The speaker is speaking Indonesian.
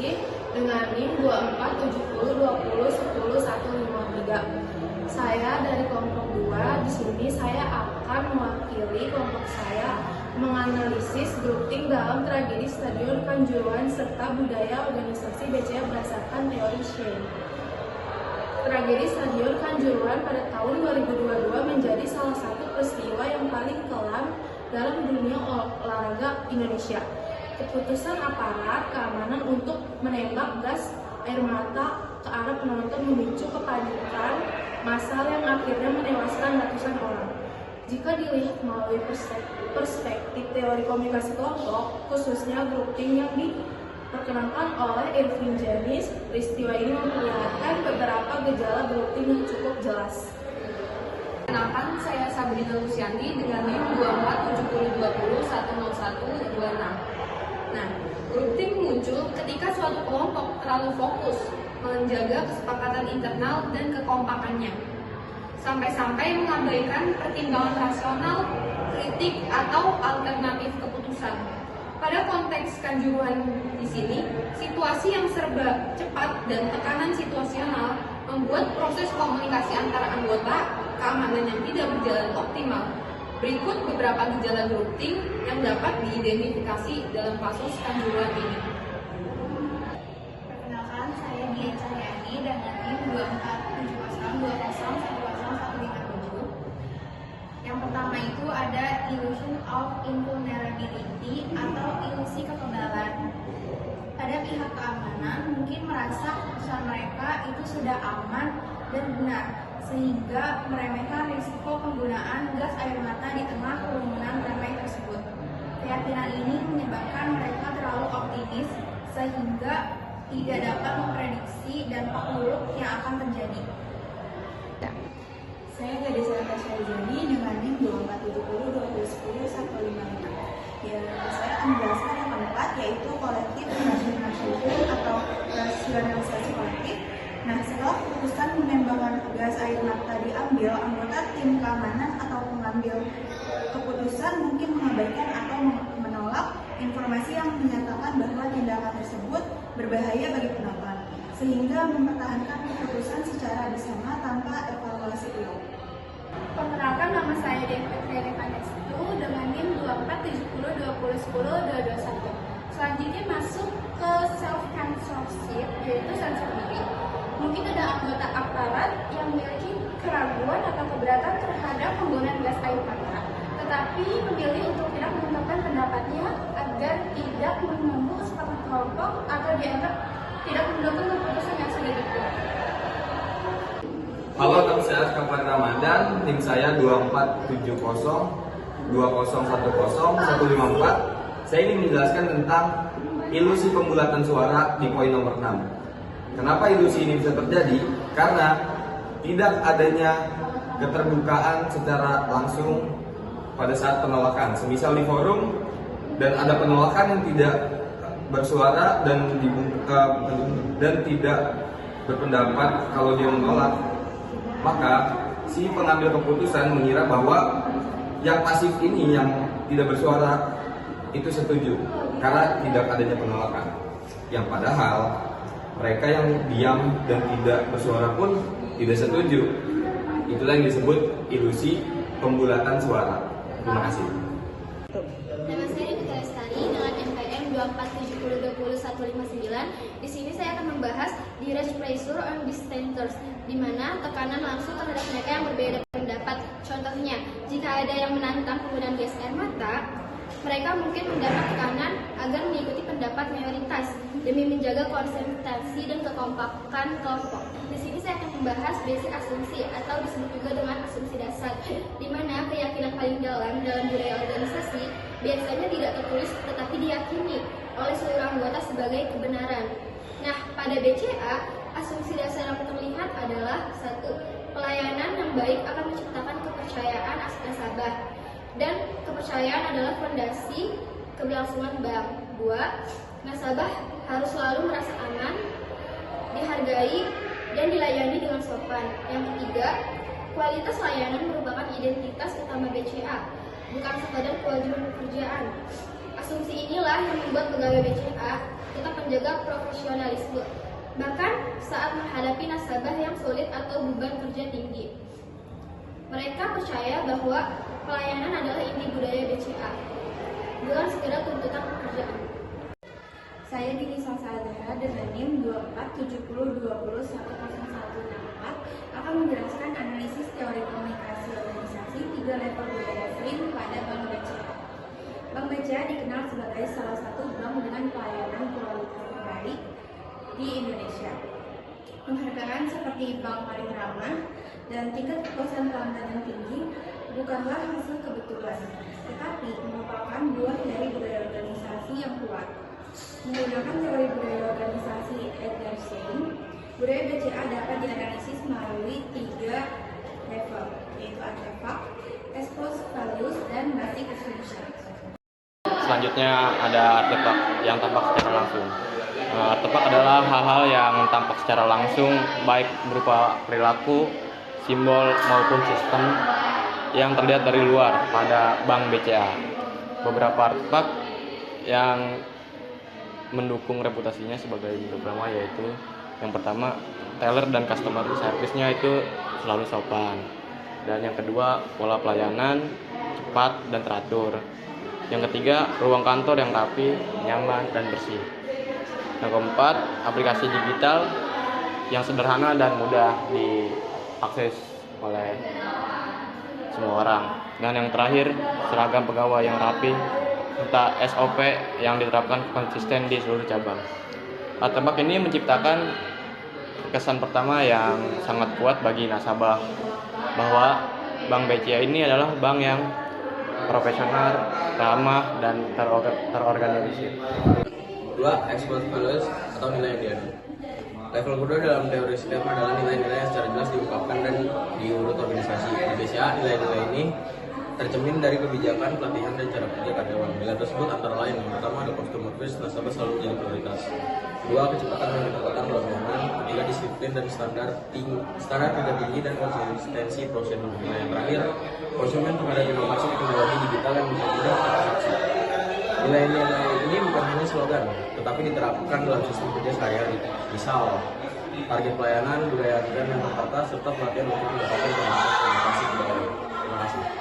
organisasi dengan NIM 247020101153. Saya dari kelompok 2. Di sini saya akan mewakili kelompok saya menganalisis grouping dalam tragedi Stadion Kanjuruhan serta budaya organisasi BCA berdasarkan teori Shane. Tragedi Stadion Kanjuruhan pada tahun 2022 menjadi salah satu peristiwa yang paling kelam dalam dunia olahraga Indonesia. Keputusan aparat keamanan untuk menembak gas air mata ke arah penonton memicu kepanikan massal yang akhirnya menewaskan ratusan orang. Jika dilihat melalui perspektif teori komunikasi kelompok, khususnya grouping yang diperkenalkan oleh Irving Janis, peristiwa ini memperlihatkan beberapa gejala grouping yang cukup jelas. Kenalkan, saya Sabrina Lucianti dengan NIM 247020101126. Nah, grouping muncul ketika suatu kelompok terlalu fokus menjaga kesepakatan internal dan kekompakannya, sampai-sampai mengabaikan pertimbangan rasional, kritik, atau alternatif keputusan. Pada konteks Kanjuruhan di sini, situasi yang serba cepat dan tekanan situasional membuat proses komunikasi antara anggota keamanan yang tidak berjalan optimal. Berikut beberapa gejala grouping yang dapat diidentifikasi dalam kasus Kanjuruhan ini. Perkenalkan, saya Dian Cahyani dengan NIM 247020101157. Yang pertama itu ada illusion of invulnerability atau ilusi kekebalan. Pada pihak keamanan mungkin merasa keputusan mereka itu sudah aman dan benar, sehingga meremehkan risiko penggunaan gas air mata di tengah kerumunan ramai tersebut. Keyakinan ini menyebabkan mereka terlalu optimis sehingga tidak dapat memprediksi dampak buruk yang akan terjadi. Saya Gadis Natasha Rizani dengan NIM 247020101155. Saya akan menjelaskan yang keempat, yaitu kolektif rationalization atau rasionalisasi kolektif. Nah, setelah keputusan menembakkan gas air mata diambil, anggota tim keamanan atau pengambil keputusan mungkin mengabaikan atau menolak informasi yang menyatakan bahwa tindakan tersebut berbahaya bagi penonton, sehingga mempertahankan keputusan secara bersama tanpa evaluasi ulang. Perkenalkan, nama saya Devri Panestu dengan NIM 247020102221. Selanjutnya masuk ke self-censorship, yaitu sensor diri. Mungkin ada anggota aparat yang memiliki keraguan atau keberatan terhadap penggunaan gas air mata, tetapi memilih untuk tidak mengungkapkan pendapatnya agar tidak mengganggu kesepakatan kelompok atau dianggap tidak mendukung keputusan yang sudah dibuat. Halo, nama saya Kapan Ramadan, tim saya 247020101154. Saya ingin menjelaskan tentang ilusi pembulatan suara di poin nomor 6. Kenapa ilusi ini bisa terjadi? Karena tidak adanya keterbukaan secara langsung pada saat penolakan. Semisal di forum dan ada penolakan yang tidak bersuara dan tidak berpendapat kalau dia menolak, maka si pengambil keputusan mengira bahwa yang pasif ini yang tidak bersuara itu setuju karena tidak adanya penolakan. Yang padahal mereka yang diam dan tidak bersuara pun tidak setuju. Itulah yang disebut ilusi pembulatan suara. Terima kasih. Nama saya Nita Lestari dengan NPM 2470201159. Di sini saya akan membahas direct pressure on dissenters, di mana tekanan langsung terhadap mereka yang berbeda pendapat. Contohnya, jika ada yang menantang penggunaan gas air mata, mereka mungkin mendapat tekanan agar mengikuti pendapat mayoritas demi menjaga konsentrasi dan kekompakan kelompok. Di sini saya akan membahas basic asumsi atau disebut juga dengan asumsi dasar, di mana keyakinan paling dalam budaya organisasi biasanya tidak tertulis tetapi diyakini oleh seluruh anggota sebagai kebenaran. Nah, pada BCA, asumsi dasar yang terlihat adalah 1. Pelayanan yang baik akan menciptakan kepercayaan nasabah, dan kepercayaan adalah fondasi keberlangsungan bank. 2. Nasabah harus selalu merasa aman, dihargai, dan dilayani dengan sopan. Yang ketiga, kualitas layanan merupakan identitas utama BCA, bukan sekadar kewajiban pekerjaan. Asumsi inilah yang membuat pegawai BCA tetap menjaga profesionalisme, bahkan saat menghadapi nasabah yang sulit atau beban kerja tinggi. Mereka percaya bahwa pelayanan adalah inti budaya BCA, bukan sekedar tuntutan pekerjaan. Saya Dini Salsabila dengan NIM 24702010164 akan menjelaskan analisis teori komunikasi organisasi 3 level budaya frame pada Bank BCA. Bank BCA dikenal sebagai salah satu bank dengan pelayanan kualitas terbaik di Indonesia. Penghargaan seperti bank paling ramah dan tingkat kepuasan pelanggan yang tinggi bukanlah hasil kebetulan, tetapi merupakan buah dari budaya organisasi yang kuat. Menggunakan teori budaya organisasi Ederson, budaya BCA dapat dianalisis melalui 3 level, yaitu artefak, expose values, dan basic assumption. Selanjutnya ada artefak yang tampak secara langsung. Artefak adalah hal-hal yang tampak secara langsung, baik berupa perilaku, simbol maupun sistem yang terlihat dari luar pada Bank BCA. Beberapa artefak yang mendukung reputasinya sebagai beberapa yaitu yang pertama, teller dan customer service-nya itu selalu sopan. Dan yang kedua, pola pelayanan cepat dan teratur. Yang ketiga, ruang kantor yang rapi, nyaman, dan bersih. Yang keempat, aplikasi digital yang sederhana dan mudah diakses oleh semua orang. Dan yang terakhir, seragam pegawai yang rapi serta SOP yang diterapkan konsisten di seluruh cabang. Artefak ini menciptakan kesan pertama yang sangat kuat bagi nasabah bahwa Bank BCA ini adalah bank yang profesional, ramah, dan terorganisir. 2. Expose values atau nilai yang diadu. Level kedua dalam teori STEM adalah nilai-nilai yang secara jelas diungkapkan dan diurut organisasi. Di BCA, nilai-nilai ini tercermin dari kebijakan, pelatihan, dan cara kerja karyawan. Nilai tersebut antara lain, yang pertama ada customer first, nasabah selalu menjadi prioritas. 2. Kecepatan dan ketepatan pelayanan. 3. Disiplin dan standar kerja tinggi dan konsistensi prosedur. Nilai yang terakhir, konsumen terhadap inovasi teknologi digital yang bisa mudah transaksi. Nilai-nilai ini bukan hanya slogan, tetapi diterapkan dalam sistem kerja sehari-hari. Misal, target pelayanan, budaya dan yang tertata, serta pelatihan untuk mendapatkan pemahaman komunikasi kepada. Terima kasih.